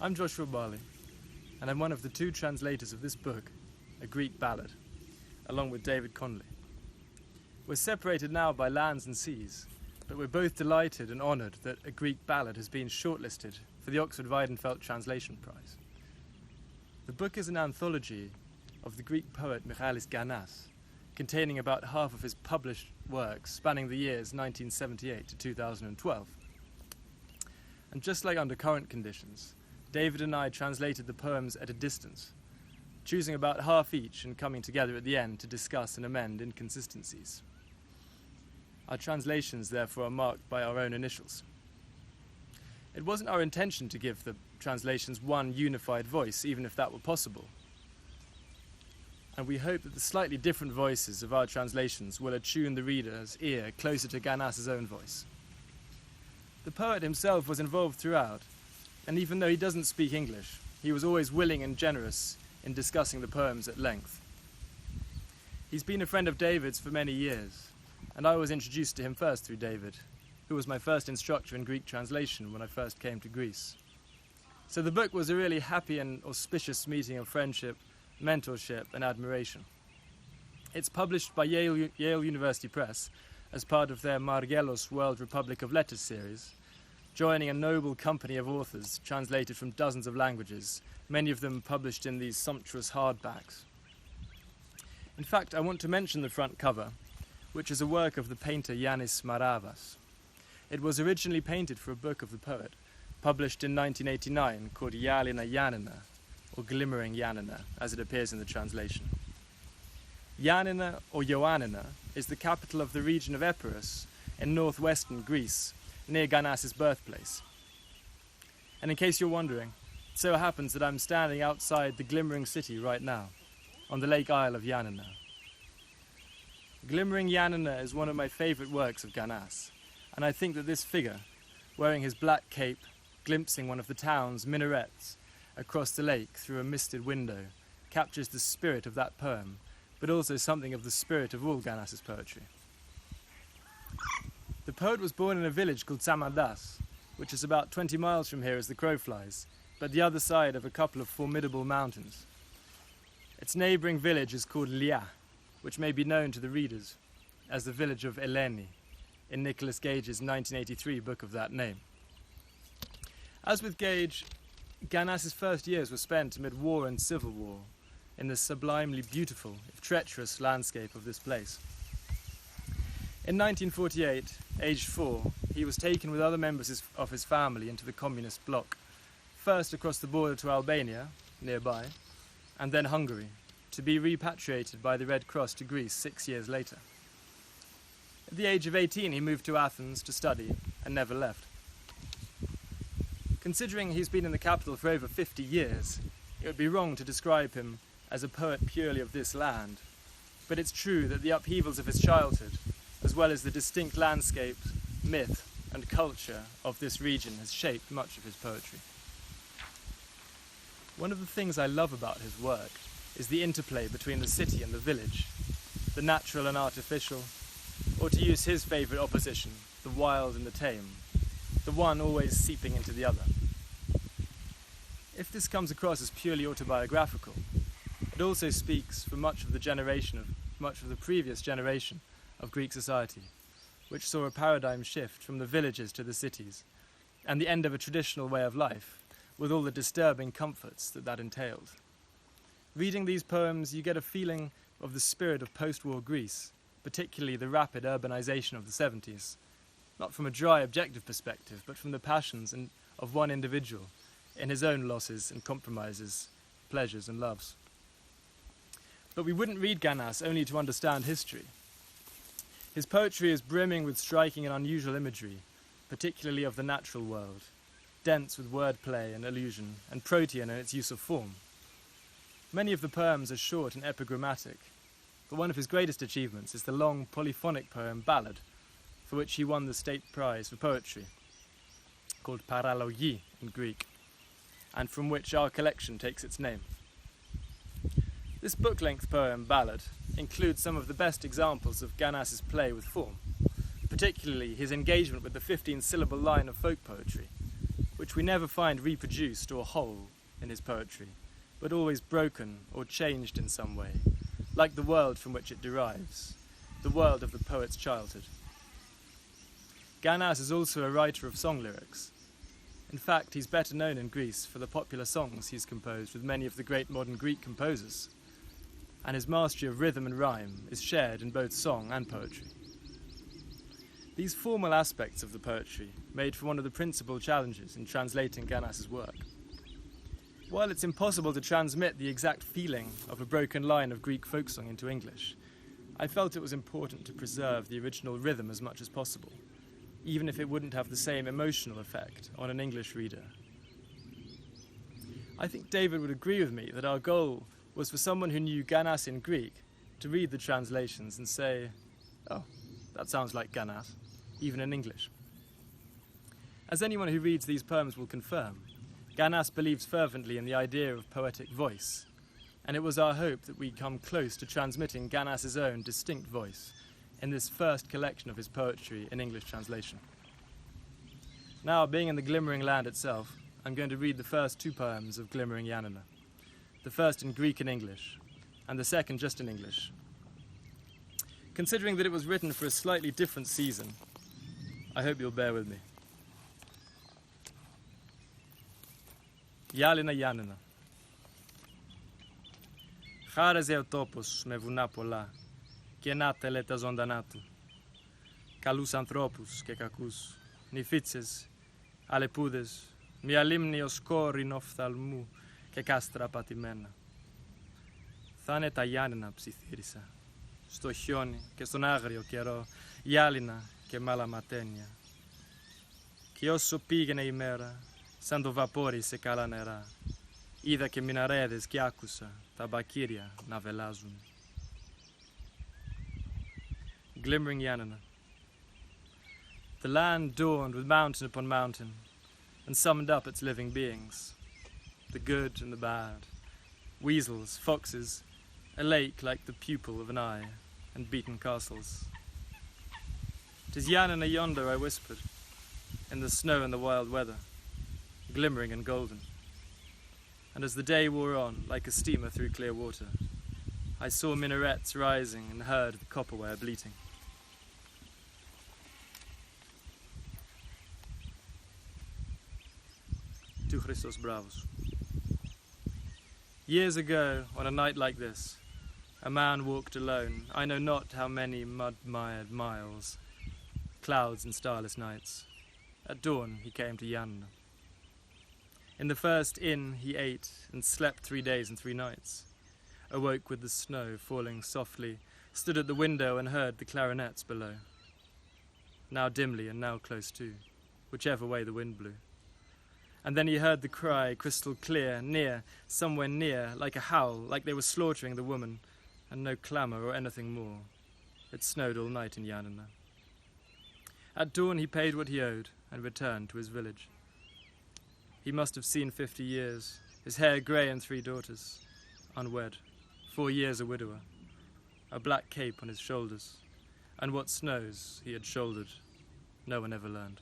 I'm Joshua Barley, and I'm one of the two translators of this book, A Greek Ballad, along with David Connolly. We're separated now by lands and seas, but we're both delighted and honoured that A Greek Ballad has been shortlisted for the Oxford-Weidenfeld Translation Prize. The book is an anthology of the Greek poet Michalis Ganas, containing about half of his published works spanning the years 1978 to 2012. And just like under current conditions, David and I translated the poems at a distance, choosing about half each and coming together at the end to discuss and amend inconsistencies. Our translations, therefore, are marked by our own initials. It wasn't our intention to give the translations one unified voice, even if that were possible. And we hope that the slightly different voices of our translations will attune the reader's ear closer to Ganas' own voice. The poet himself was involved throughout, and even though he doesn't speak English, he was always willing and generous in discussing the poems at length. He's been a friend of David's for many years, and I was introduced to him first through David, who was my first instructor in Greek translation when I first came to Greece. So the book was a really happy and auspicious meeting of friendship, mentorship and admiration. It's published by Yale University Press as part of their Margelos World Republic of Letters series, joining a noble company of authors translated from dozens of languages, many of them published in these sumptuous hardbacks. In fact, I want to mention the front cover, which is a work of the painter Yannis Maravas. It was originally painted for a book of the poet, published in 1989, called Yanana, or Glimmering Yanana, as it appears in the translation. Yanana, or Ioannina, is the capital of the region of Epirus in northwestern Greece, near Ganas' birthplace. And in case you're wondering, it so happens that I'm standing outside the glimmering city right now, on the lake isle of Yanana. Glimmering Yanana is one of my favourite works of Ganas, and I think that this figure, wearing his black cape, glimpsing one of the town's minarets across the lake through a misted window, captures the spirit of that poem, but also something of the spirit of all Ganas' poetry. The poet was born in a village called Samandas, which is about 20 miles from here as the crow flies, but the other side of a couple of formidable mountains. Its neighbouring village is called Lia, which may be known to the readers as the village of Eleni, in Nicholas Gage's 1983 book of that name. As with Gage, Ganas' first years were spent amid war and civil war, in the sublimely beautiful, if treacherous, landscape of this place. In 1948, aged 4, he was taken with other members of his family into the communist bloc, first across the border to Albania, nearby, and then Hungary, to be repatriated by the Red Cross to Greece 6 years later. At the age of 18, he moved to Athens to study and never left. Considering he's been in the capital for over 50 years, it would be wrong to describe him as a poet purely of this land, but it's true that the upheavals of his childhood, as well as the distinct landscape, myth and culture of this region, has shaped much of his poetry. One of the things I love about his work is the interplay between the city and the village, the natural and artificial, or to use his favourite opposition, the wild and the tame, the one always seeping into the other. If this comes across as purely autobiographical, it also speaks for much of the previous generation of Greek society, which saw a paradigm shift from the villages to the cities, and the end of a traditional way of life, with all the disturbing comforts that entailed. Reading these poems, you get a feeling of the spirit of post-war Greece, particularly the rapid urbanization of the 70s, not from a dry objective perspective, but from the passions of one individual in his own losses and compromises, pleasures and loves. But we wouldn't read Ganas only to understand history. His poetry is brimming with striking and unusual imagery, particularly of the natural world, dense with wordplay and allusion, and protean in its use of form. Many of the poems are short and epigrammatic, but one of his greatest achievements is the long polyphonic poem Ballad, for which he won the State Prize for Poetry, called Paralogi in Greek, and from which our collection takes its name. This book-length poem, Ballad, includes some of the best examples of Ganas' play with form, particularly his engagement with the 15-syllable line of folk poetry, which we never find reproduced or whole in his poetry, but always broken or changed in some way, like the world from which it derives, the world of the poet's childhood. Ganas is also a writer of song lyrics. In fact, he's better known in Greece for the popular songs he's composed with many of the great modern Greek composers, and his mastery of rhythm and rhyme is shared in both song and poetry. These formal aspects of the poetry made for one of the principal challenges in translating Ganas's work. While it's impossible to transmit the exact feeling of a broken line of Greek folksong into English, I felt it was important to preserve the original rhythm as much as possible, even if it wouldn't have the same emotional effect on an English reader. I think David would agree with me that our goal was for someone who knew Ganas in Greek to read the translations and say, "Oh, that sounds like Ganas," even in English. As anyone who reads these poems will confirm, Ganas believes fervently in the idea of poetic voice, and it was our hope that we'd come close to transmitting Ganas's own distinct voice in this first collection of his poetry in English translation. Now, being in the Glimmering Land itself, I'm going to read the first two poems of Glimmering Yanana, the first in Greek and English, and the second just in English. Considering that it was written for a slightly different season, I hope you'll bear with me. Yalina Yanana. Χάραζε ο τόπος με βουνά πολλά και να τελέτα ζωντανά του. Καλούς ανθρώπους και κακούς, νηφίτσες, αλεπούδες, μια λίμνη ως κόρη οφθαλμού και κάστρα πατημένα. Θα είναι τα Γιάννενα ψιθύρισα, στο χιόνι και στον άγριο καιρό, γυάλινα και μαλαματένια. Και όσο πήγαινε η μέρα, σαν το βαπόρι σε καλά νερά, είδα και μιναρέδες και άκουσα τα μπακύρια να βελάζουν. Glimmering Yanana. The land dawned with mountain upon mountain and summoned up its living beings, the good and the bad, weasels, foxes, a lake like the pupil of an eye, and beaten castles. "'Tis Yanana yonder," I whispered, in the snow and the wild weather, glimmering and golden. And as the day wore on, like a steamer through clear water, I saw minarets rising and heard the copperware bleating. Tu Christos Bravos. Years ago, on a night like this, a man walked alone, I know not how many mud-mired miles, clouds and starless nights. At dawn he came to Yanana. In the first inn he ate and slept 3 days and 3 nights, awoke with the snow falling softly, stood at the window and heard the clarinets below, now dimly and now close to, whichever way the wind blew. And then he heard the cry crystal clear, near, somewhere near, like a howl, like they were slaughtering the woman, and no clamour or anything more. It snowed all night in Yanana. At dawn he paid what he owed and returned to his village. He must have seen 50 years, his hair grey and 3 daughters, unwed, 4 years a widower, a black cape on his shoulders, and what snows he had shouldered, no one ever learned.